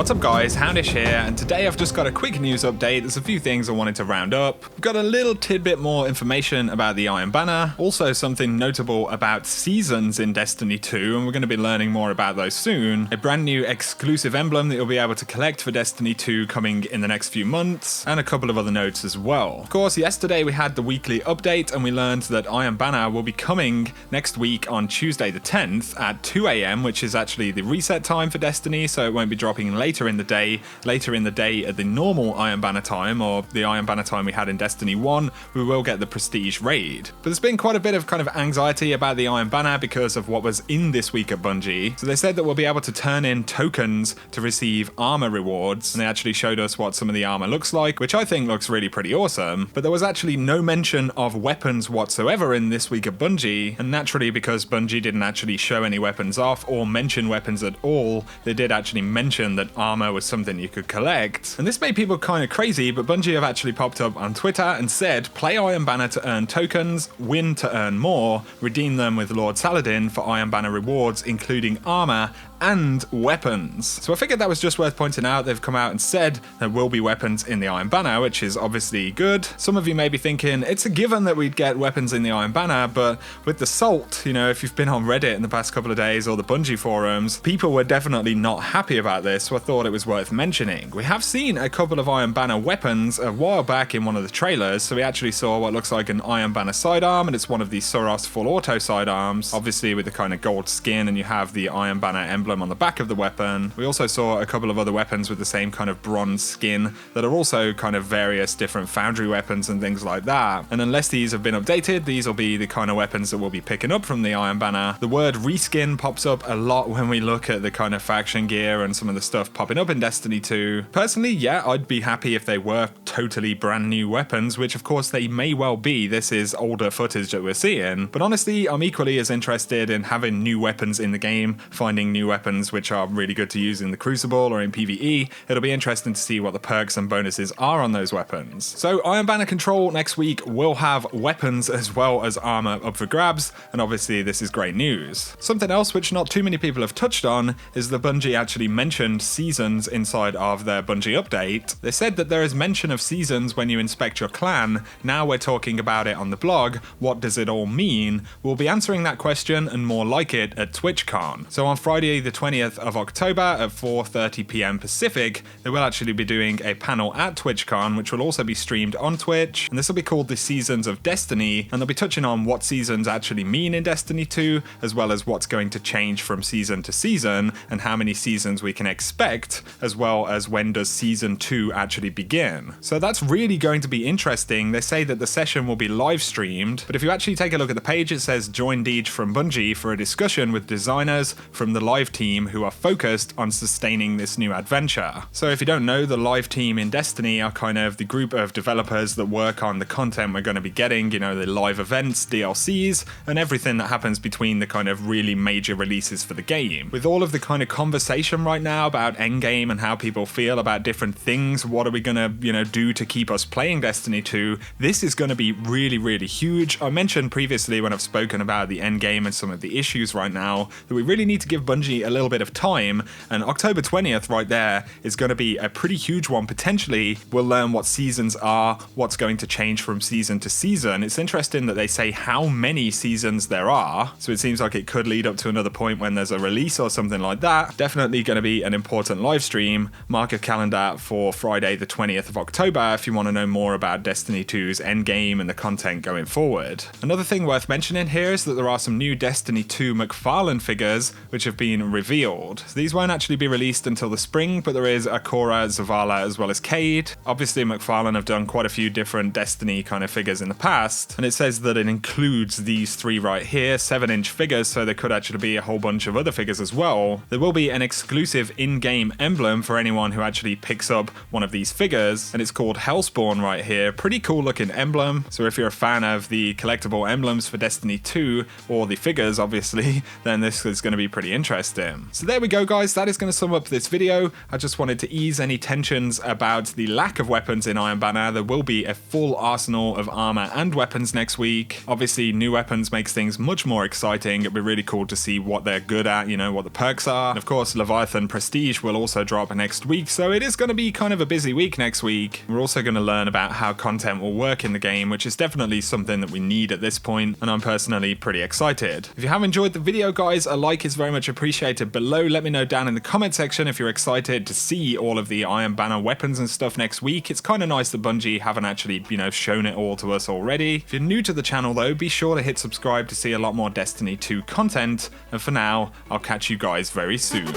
What's up guys, Houndish here, and today I've just got a quick news update. There's a few things I wanted to round up. We've got a little tidbit more information about the Iron Banner, also something notable about seasons in Destiny 2, and we're going to be learning more about those soon. A brand new exclusive emblem that you'll be able to collect for Destiny 2 coming in the next few months, and a couple of other notes as well. Of course, yesterday we had the weekly update and we learned that Iron Banner will be coming next week on Tuesday the 10th at 2 AM, which is actually the reset time for Destiny, so it won't be dropping later in the day at the normal Iron Banner time, or the Iron Banner time we had in Destiny 1, we will get the Prestige raid. But there's been quite a bit of kind of anxiety about the Iron Banner because of what was in this week at Bungie. So they said that we'll be able to turn in tokens to receive armor rewards, and they actually showed us what some of the armor looks like, which I think looks really pretty awesome. But there was actually no mention of weapons whatsoever in this week at Bungie, and naturally because Bungie didn't actually show any weapons off or mention weapons at all, they did actually mention that armor was something you could collect. And this made people kind of crazy, but Bungie have actually popped up on Twitter and said, play Iron Banner to earn tokens, win to earn more, redeem them with Lord Saladin for Iron Banner rewards, including armor and weapons. So I figured that was just worth pointing out. They've come out and said there will be weapons in the Iron Banner, which is obviously good. Some of you may be thinking, it's a given that we'd get weapons in the Iron Banner, but with the Salt, you know, if you've been on Reddit in the past couple of days or the Bungie forums, people were definitely not happy about this, so I thought it was worth mentioning. We have seen a couple of Iron Banner weapons a while back in one of the trailers, so we actually saw what looks like an Iron Banner sidearm, and it's one of the Soros full auto sidearms, obviously with the kind of gold skin, and you have the Iron Banner emblem on the back of the weapon. We also saw a couple of other weapons with the same kind of bronze skin that are also kind of various different foundry weapons and things like that. And unless these have been updated, these will be the kind of weapons that we'll be picking up from the Iron Banner. The word reskin pops up a lot when we look at the kind of faction gear and some of the stuff popping up in Destiny 2. Personally, yeah, I'd be happy if they were totally brand new weapons, which of course they may well be. This is older footage that we're seeing. But honestly, I'm equally as interested in having new weapons in the game, finding new weapons which are really good to use in the Crucible or in PvE. It'll be interesting to see what the perks and bonuses are on those weapons. So Iron Banner Control next week will have weapons as well as armor up for grabs, and obviously this is great news. Something else which not too many people have touched on is that Bungie actually mentioned seasons inside of their Bungie update. They said that there is mention of seasons when you inspect your clan. Now we're talking about it on the blog. What does it all mean? We'll be answering that question and more like it at TwitchCon. So on Friday the 20th of October at 4:30 PM Pacific, they will actually be doing a panel at TwitchCon, which will also be streamed on Twitch, and this will be called the Seasons of Destiny, and they'll be touching on what seasons actually mean in Destiny 2, as well as what's going to change from season to season, and how many seasons we can expect, as well as when does season 2 actually begin. So that's really going to be interesting. They say that the session will be live streamed, but if you actually take a look at the page, it says join Deej from Bungie for a discussion with designers from the live team who are focused on sustaining this new adventure. So if you don't know, the live team in Destiny are kind of the group of developers that work on the content we're going to be getting, you know, the live events, DLCs, and everything that happens between the kind of really major releases for the game. With all of the kind of conversation right now about endgame and how people feel about different things, what are we going to, you know, do to keep us playing Destiny 2, this is going to be really, really huge. I mentioned previously when I've spoken about the endgame and some of the issues right now that we really need to give Bungie a little bit of time, and October 20th right there is going to be a pretty huge one. Potentially we'll learn what seasons are, what's going to change from season to season. It's interesting that they say how many seasons there are, so it seems like it could lead up to another point when there's a release or something like that. Definitely going to be an important live stream. Mark a calendar for Friday the 20th of October if you want to know more about Destiny 2's endgame and the content going forward. Another thing worth mentioning here is that there are some new Destiny 2 McFarlane figures which have been revealed. So these won't actually be released until the spring, but there is Akora, Zavala, as well as Cade. Obviously McFarlane have done quite a few different Destiny kind of figures in the past, and it says that it includes these three right here, 7-inch figures, so there could actually be a whole bunch of other figures as well. There will be an exclusive in-game emblem for anyone who actually picks up one of these figures, and it's called Hellspawn right here. Pretty cool looking emblem, so if you're a fan of the collectible emblems for Destiny 2, or the figures obviously, then this is going to be pretty interesting. him. So there we go, guys. That is going to sum up this video. I just wanted to ease any tensions about the lack of weapons in Iron Banner. There will be a full arsenal of armor and weapons next week. Obviously, new weapons makes things much more exciting. It'd be really cool to see what they're good at, you know, what the perks are. And of course, Leviathan Prestige will also drop next week, so it is going to be kind of a busy week next week. We're also going to learn about how content will work in the game, which is definitely something that we need at this point, and I'm personally pretty excited. If you have enjoyed the video, guys, a like is very much appreciated below. Let me know down in the comment section if you're excited to see all of the Iron Banner weapons and stuff next week. It's kind of nice that Bungie haven't actually, you know, shown it all to us already. If you're new to the channel though, be sure to hit subscribe to see a lot more Destiny 2 content, and for now, I'll catch you guys very soon.